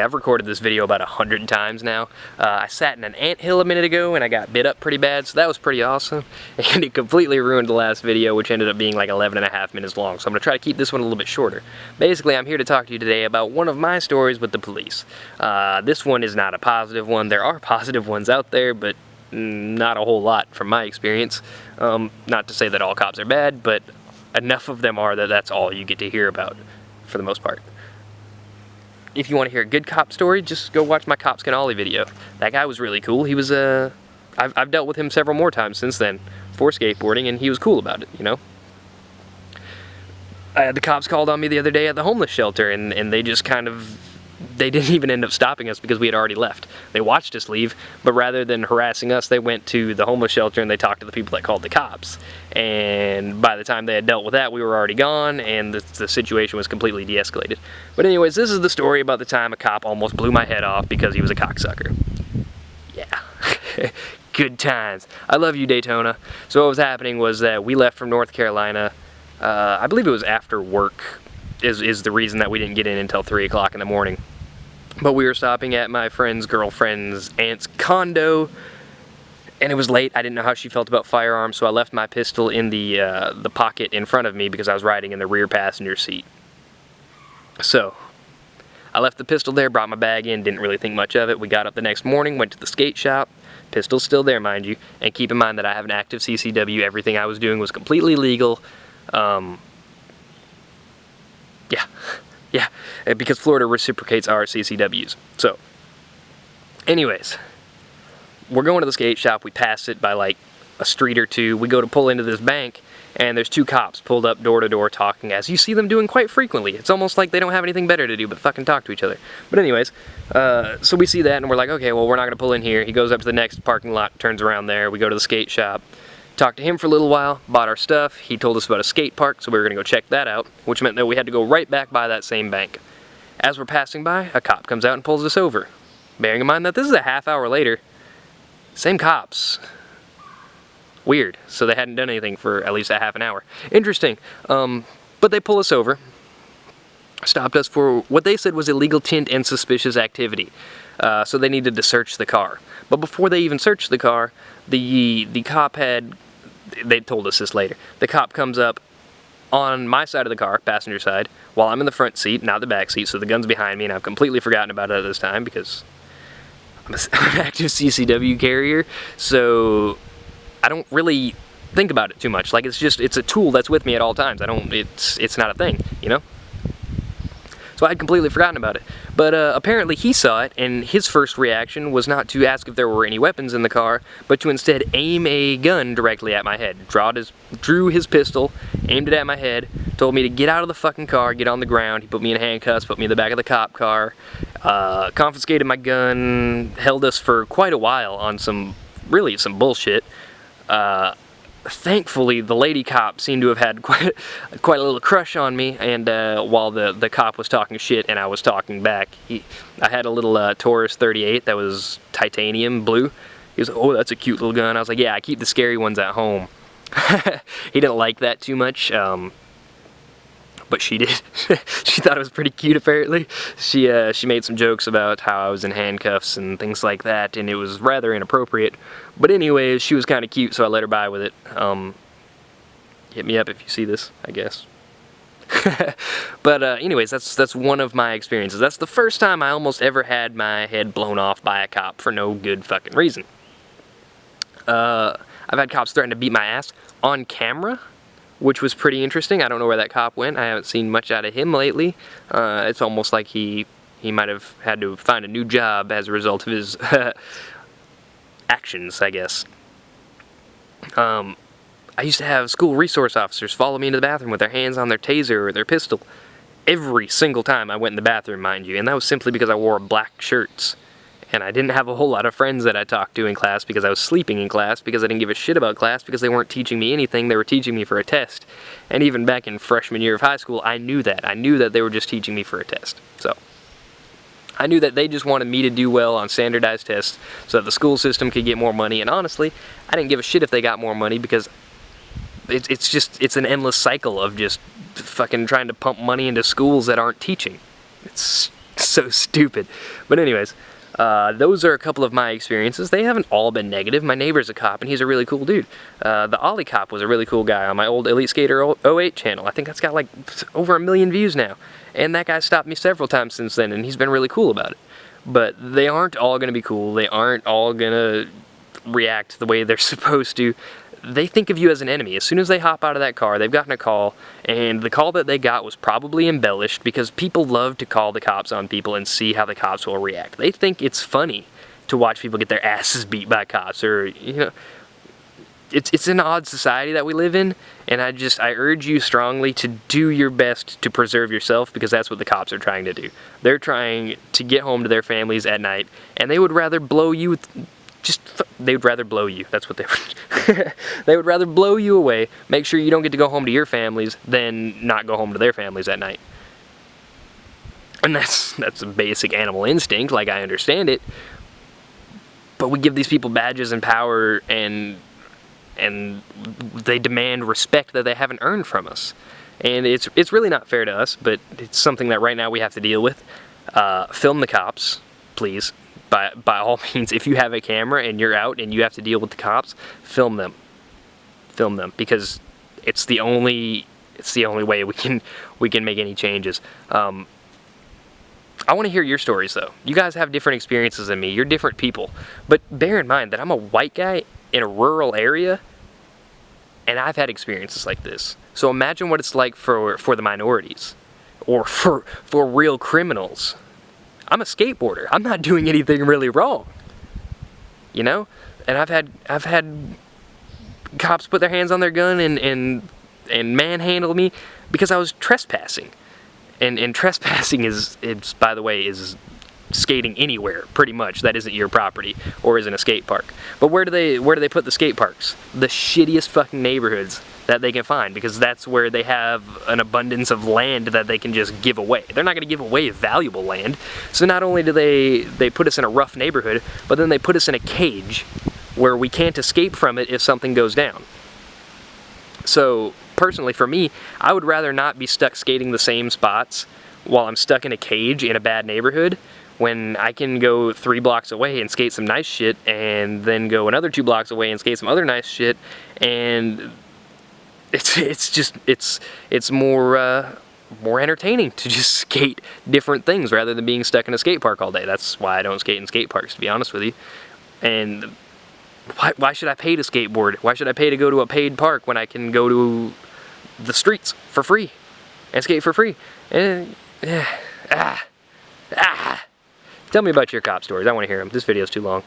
I've recorded this video about 100 times now. I sat in an anthill a minute ago and I got bit up pretty bad, so that was pretty awesome. And it completely ruined the last video, which ended up being like 11.5 minutes long, so I'm going to try to keep this one a little bit shorter. Basically, I'm here to talk to you today about one of my stories with the police. This one is not a positive one. There are positive ones out there, but not a whole lot from my experience. Not to say that all cops are bad, but enough of them are that that's all you get to hear about for the most part. If you want to hear a good cop story, just go watch my Cops Can Ollie video. That guy was really cool. He was, I've dealt with him several more times since then for skateboarding, and he was cool about it, you know? The cops called on me the other day at the homeless shelter, and they just kind of, they didn't even end up stopping us because we had already left. They watched us leave, but rather than harassing us, they went to the homeless shelter and they talked to the people that called the cops. And by the time they had dealt with that, we were already gone, and the situation was completely de-escalated. But anyways, this is the story about the time a cop almost blew my head off because he was a cocksucker. Yeah. Good times. I love you, Daytona. So what was happening was that we left from North Carolina. I believe it was after work is the reason that we didn't get in until 3 o'clock in the morning. But we were stopping at my friend's girlfriend's aunt's condo, and it was late. I didn't know how she felt about firearms, so I left my pistol in the pocket in front of me because I was riding in the rear passenger seat. So I left the pistol there, brought my bag in, didn't really think much of it. We got up the next morning, went to the skate shop. Pistol's still there, mind you. And keep in mind that I have an active CCW. Everything I was doing was completely legal. Yeah, because Florida reciprocates our CCWs. So, anyways, we're going to the skate shop. We pass it by like a street or two. We go to pull into this bank, and there's two cops pulled up door to door talking, as you see them doing quite frequently. It's almost like they don't have anything better to do but fucking talk to each other. But anyways, so we see that, and we're like, okay, well, we're not going to pull in here. He goes up to the next parking lot, turns around there. We go to the skate shop. Talked to him for a little while, bought our stuff. He told us about a skate park, so we were going to go check that out, which meant that we had to go right back by that same bank. As we're passing by, a cop comes out and pulls us over. Bearing in mind that this is a half hour later, same cops. Weird. So they hadn't done anything for at least a half an hour. Interesting. But they pull us over, stopped us for what they said was illegal tint and suspicious activity. So they needed to search the car. But before they even searched the car, the cop had, they told us this later, the cop comes up on my side of the car, passenger side, while I'm in the front seat, not the back seat, so the gun's behind me, and I've completely forgotten about it at this time because I'm an active CCW carrier, so I don't really think about it too much. Like, it's a tool that's with me at all times. It's not a thing, you know? So I'd completely forgotten about it. But apparently he saw it, and his first reaction was not to ask if there were any weapons in the car, but to instead aim a gun directly at my head. Drew his pistol, aimed it at my head, told me to get out of the fucking car, get on the ground. He put me in handcuffs, put me in the back of the cop car, confiscated my gun, held us for quite a while on some bullshit. Thankfully, the lady cop seemed to have had quite a little crush on me, and while the cop was talking shit and I was talking back, I had a little Taurus 38 that was titanium blue. He was like, oh, that's a cute little gun. I was like, yeah, I keep the scary ones at home. He didn't like that too much, but she did. She thought it was pretty cute, apparently. She made some jokes about how I was in handcuffs and things like that, and it was rather inappropriate. But anyways, she was kind of cute, so I let her by with it. Hit me up if you see this, I guess. But anyways, that's one of my experiences. That's the first time I almost ever had my head blown off by a cop for no good fucking reason. I've had cops threaten to beat my ass on camera, which was pretty interesting. I don't know where that cop went. I haven't seen much out of him lately. It's almost like he might have had to find a new job as a result of his actions, I guess. I used to have school resource officers follow me into the bathroom with their hands on their taser or their pistol every single time I went in the bathroom, mind you, and that was simply because I wore black shirts. And I didn't have a whole lot of friends that I talked to in class because I was sleeping in class, because I didn't give a shit about class, because they weren't teaching me anything, they were teaching me for a test. And even back in freshman year of high school, I knew that. I knew that they were just teaching me for a test. So I knew that they just wanted me to do well on standardized tests so that the school system could get more money, and honestly, I didn't give a shit if they got more money because it's an endless cycle of just fucking trying to pump money into schools that aren't teaching. It's So stupid. But anyways, those are a couple of my experiences. They haven't all been negative. My neighbor's a cop, and he's a really cool dude. The Ollie cop was a really cool guy on my old Elite Skater 08 channel. I think that's got like over 1 million views now. And that guy stopped me several times since then, and he's been really cool about it. But they aren't all going to be cool. They aren't all going to react the way they're supposed to. They think of you as an enemy. As soon as they hop out of that car, they've gotten a call, and the call that they got was probably embellished because people love to call the cops on people and see how the cops will react. They think it's funny to watch people get their asses beat by cops, or, you know, it's an odd society that we live in, and I urge you strongly to do your best to preserve yourself, because that's what the cops are trying to do. They're trying to get home to their families at night, and they would rather blow you they would rather blow you. That's what they would. They would rather blow you away, make sure you don't get to go home to your families, than not go home to their families at night. And that's a basic animal instinct, like I understand it. But we give these people badges and power, and they demand respect that they haven't earned from us. And it's really not fair to us, but it's something that right now we have to deal with. Film the cops, please. By all means, if you have a camera and you're out and you have to deal with the cops, film them. Film them, because it's the only way we can make any changes. I want to hear your stories, though. You guys have different experiences than me. You're different people. But bear in mind that I'm a white guy in a rural area, and I've had experiences like this. So imagine what it's like for the minorities, or for real criminals. I'm a skateboarder. I'm not doing anything really wrong, you know? And I've had cops put their hands on their gun and manhandle me because I was trespassing. And trespassing is by the way, is skating anywhere, pretty much, that isn't your property or isn't a skate park. But where do they put the skate parks? The shittiest fucking neighborhoods that they can find, because that's where they have an abundance of land that they can just give away. They're not going to give away valuable land. So not only do they put us in a rough neighborhood, but then they put us in a cage where we can't escape from it if something goes down. So personally, for me, I would rather not be stuck skating the same spots while I'm stuck in a cage in a bad neighborhood, when I can go 3 blocks away and skate some nice shit, and then go another 2 blocks away and skate some other nice shit. And it's more entertaining to just skate different things rather than being stuck in a skate park all day. That's why I don't skate in skate parks, to be honest with you. And why should I pay to skateboard? Why should I pay to go to a paid park when I can go to the streets for free and skate for free? And tell me about your cop stories. I want to hear them. This video's too long.